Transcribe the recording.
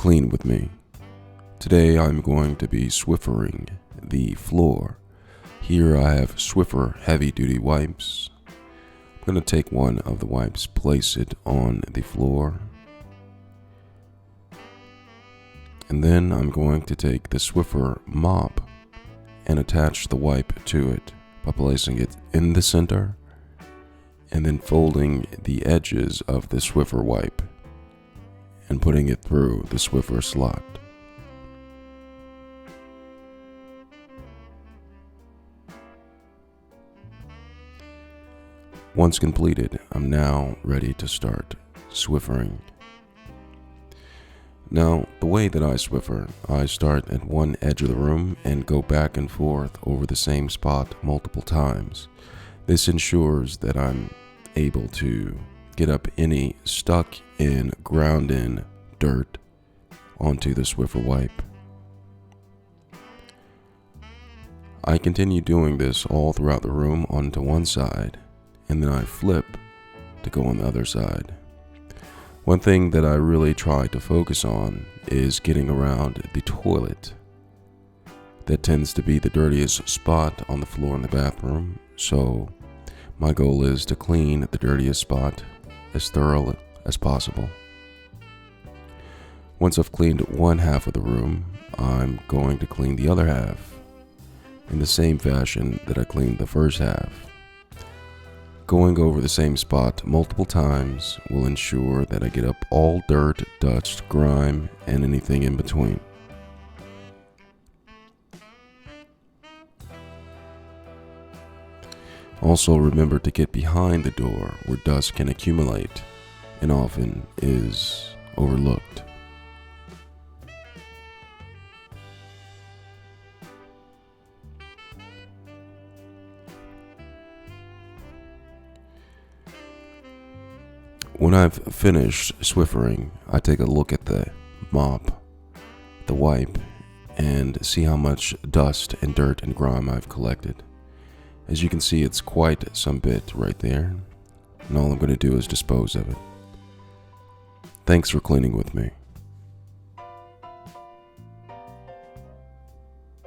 Clean with me. Today I'm going to be Swiffering the floor. Here I have Swiffer heavy duty wipes. I'm going to take one of the wipes, place it on the floor. And then I'm going to take the Swiffer mop and attach the wipe to it by placing it in the center and then folding the edges of the Swiffer wipe and putting it through the Swiffer slot. Once completed, I'm now ready to start Swiffering. Now, the way that I Swiffer, I start at one edge of the room and go back and forth over the same spot multiple times. This ensures that I'm able to get up any stuck in, ground in dirt onto the Swiffer wipe. I continue doing this all throughout the room onto one side, and then I flip to go on the other side. One thing that I really try to focus on is getting around the toilet. That tends to be the dirtiest spot on the floor in the bathroom, so my goal is to clean the dirtiest spot as thoroughly as possible. Once I've cleaned one half of the room, I'm going to clean the other half in the same fashion that I cleaned the first half. Going over the same spot multiple times will ensure that I get up all dirt, dust, grime, and anything in between. Also remember to get behind the door where dust can accumulate and often is overlooked. When I've finished Swiffering, I take a look at the mop, the wipe, and see how much dust and dirt and grime I've collected. As you can see, it's quite some bit right there, and all I'm going to do is dispose of it. Thanks for cleaning with me.